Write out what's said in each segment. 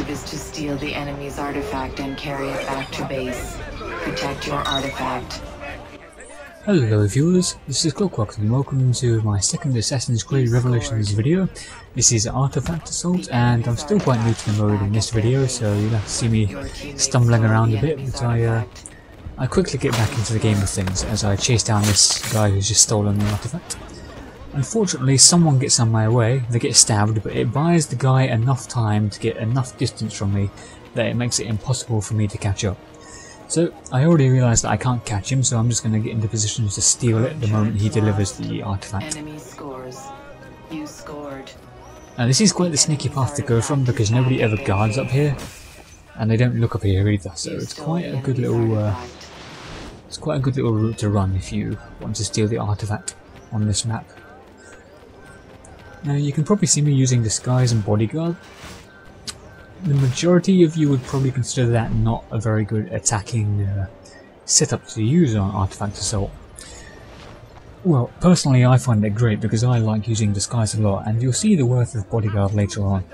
objective is to steal the enemy's artifact and carry it back to base. Protect your artifact. Hello viewers, this is Clockworks and welcome to my second Assassin's Creed Revelations video. This is Artifact Assault and I'm still quite new to the mode in this video, so you'll have to see me stumbling around a bit, but I quickly get back into the game of things as I chase down this guy who's just stolen the artifact. Unfortunately, someone gets on my way, they get stabbed, but it buys the guy enough time to get enough distance from me that it makes it impossible for me to catch up. So, I already realised that I can't catch him, so I'm just going to get into position to steal it the moment he delivers the artifact. Enemy scores. You scored. Now this is quite the sneaky path to go from because nobody ever guards up here, and they don't look up here either, so it's quite a good little route to run if you want to steal the artifact on this map. Now you can probably see me using disguise and bodyguard. The majority of you would probably consider that not a very good attacking setup to use on Artifact Assault. Well, personally I find it great because I like using disguise a lot, and you'll see the worth of bodyguard later on.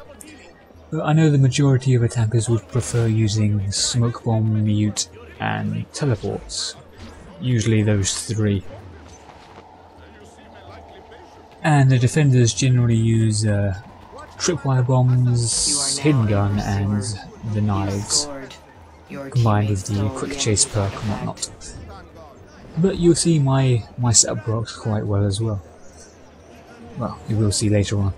But I know the majority of attackers would prefer using smoke bomb, mute and teleports. Usually those three. And the defenders generally use tripwire bombs, hidden gun and the knives, combined with the quick chase perk and whatnot. But you'll see my setup works quite well as well. Well, you will see later on.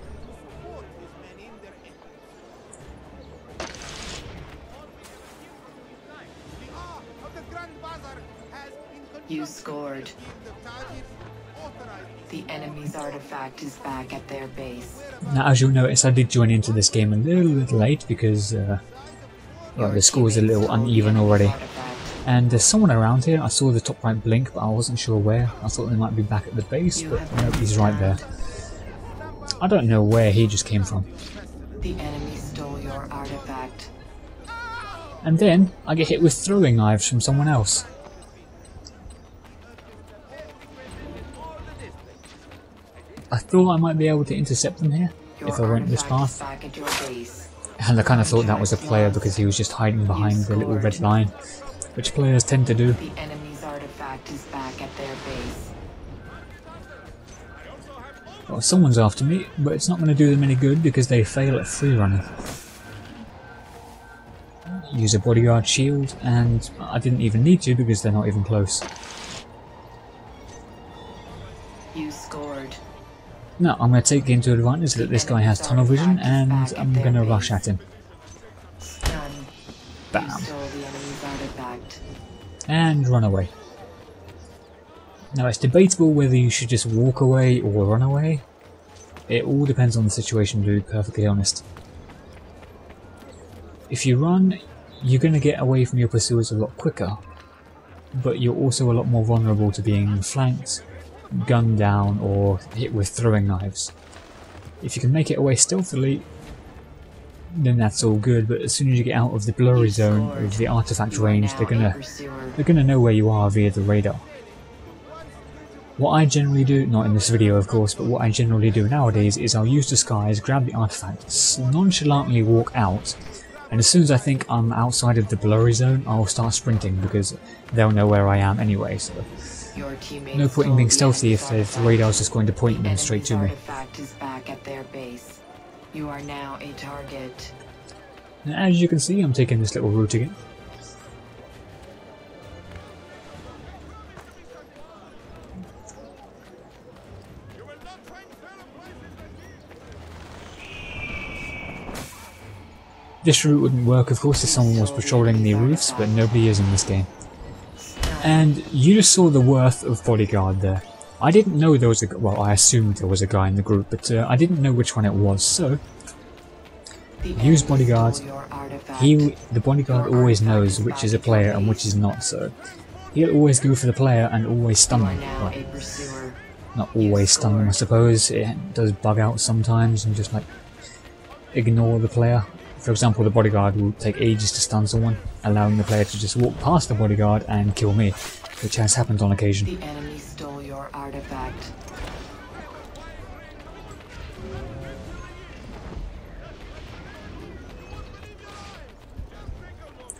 You scored. The enemy's artifact is back at their base. Now, as you'll notice, I did join into this game a little bit late because well, the score is a little uneven already. And there's someone around here. I saw the top right blink, but I wasn't sure where. I thought they might be back at the base, but no, he's right there. I don't know where he just came from. The enemy stole your artifact. And then I get hit with throwing knives from someone else. I thought I might be able to intercept them here if I went this path, and I kind of thought that was a player because he was just hiding behind the little red line, which players tend to do. The enemy's artifact is back at their base. Well, someone's after me, but it's not going to do them any good because they fail at free running. Use a bodyguard shield, and I didn't even need to because they're not even close. You scored. Now, I'm going to take into advantage that this guy has tunnel vision, and I'm going to rush at him. Bam. And run away. Now, it's debatable whether you should just walk away or run away. It all depends on the situation, to be perfectly honest. If you run, you're going to get away from your pursuers a lot quicker, but you're also a lot more vulnerable to being flanked, gunned down or hit with throwing knives. If you can make it away stealthily, then that's all good, but as soon as you get out of the blurry zone of the artifact range, they're gonna know where you are via the radar. What I generally do, not in this video of course, but what I generally do nowadays is I'll use disguise, grab the artifact, nonchalantly walk out, and as soon as I think I'm outside of the blurry zone, I'll start sprinting because they'll know where I am anyway, so no point in being stealthy if the radar's just going to point them straight to me. Is back at their base. You are now a target. And as you can see, I'm taking this little route again. This route wouldn't work, of course, if someone was patrolling the roofs, but nobody is in this game. And you just saw the worth of bodyguard there. I didn't know there was a... well, I assumed there was a guy in the group, but I didn't know which one it was, so... use bodyguard. The bodyguard always knows which is a player and which is not, so... he'll always go for the player and always stun them. Well, not always stun them, I suppose. It does bug out sometimes and just, like, ignore the player. For example, the bodyguard will take ages to stun someone, allowing the player to just walk past the bodyguard and kill me, which has happened on occasion. The enemy stole your artifact.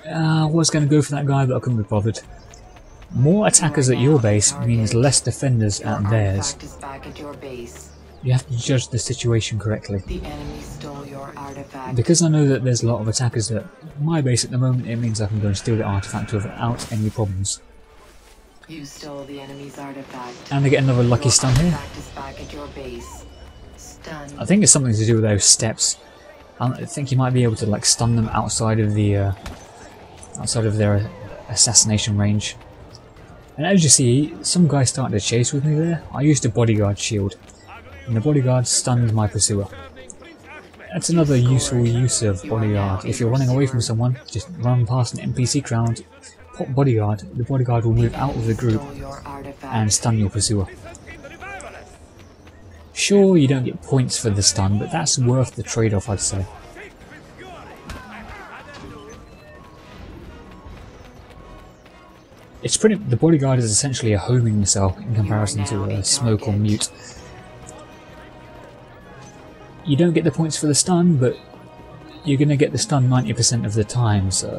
I was going to go for that guy, but I couldn't be bothered. More attackers at your base means less defenders at theirs. You have to judge the situation correctly. Because I know that there's a lot of attackers at my base at the moment, it means I can go and steal the artifact without any problems. You stole the enemy's artifact. And I get another lucky stun here. I think it's something to do with those steps. I think you might be able to like stun them outside of the outside of their assassination range. And as you see, some guy started to chase with me there. I used a bodyguard shield, and the bodyguard stunned my pursuer. That's another useful use of bodyguard. If you're running away from someone, just run past an NPC crowd, pop bodyguard, the bodyguard will move out of the group and stun your pursuer. Sure, you don't get points for the stun, but that's worth the trade-off, I'd say. It's pretty. The bodyguard is essentially a homing missile in comparison to a smoke or mute. You don't get the points for the stun, but you're going to get the stun 90% of the time, so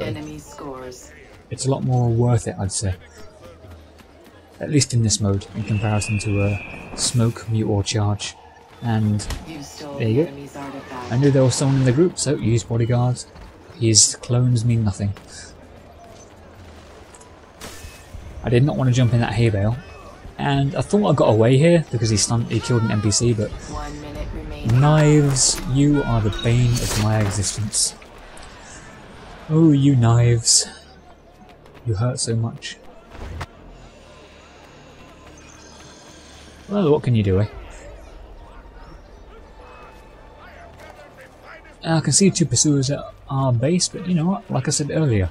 it's a lot more worth it, I'd say. At least in this mode, in comparison to a smoke, mute or charge. And there you go. I knew there was someone in the group, so use bodyguards. His clones mean nothing. I did not want to jump in that hay bale, and I thought I got away here because he killed an NPC, but knives, you are the bane of my existence. Oh, you knives. You hurt so much. Well, what can you do, eh? I can see 2 pursuers at our base, but you know what, like I said earlier,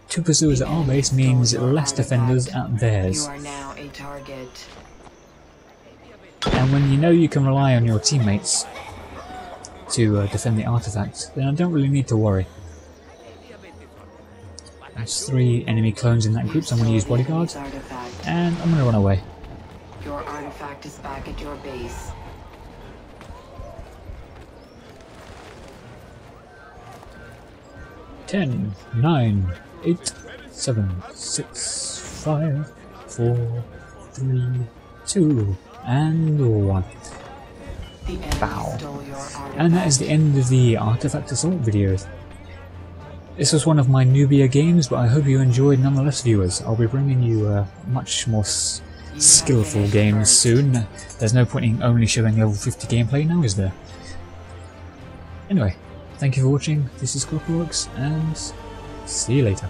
2 pursuers at our base means less defenders at theirs. And when you know you can rely on your teammates to defend the artifact, then I don't really need to worry. There's 3 enemy clones in that group, so I'm going to use bodyguard, and I'm going to run away. Your artifact is back at your base. Ten, 9, 8, 7, 6, 5, 4, 3, 2, and 1. Bow. And that is the end of the Artifact Assault video. This was one of my newbie games, but I hope you enjoyed nonetheless, viewers. I'll be bringing you much more skillful games soon. There's no point in only showing level 50 gameplay now, is there? Anyway, thank you for watching. This is Clockworks, and see you later.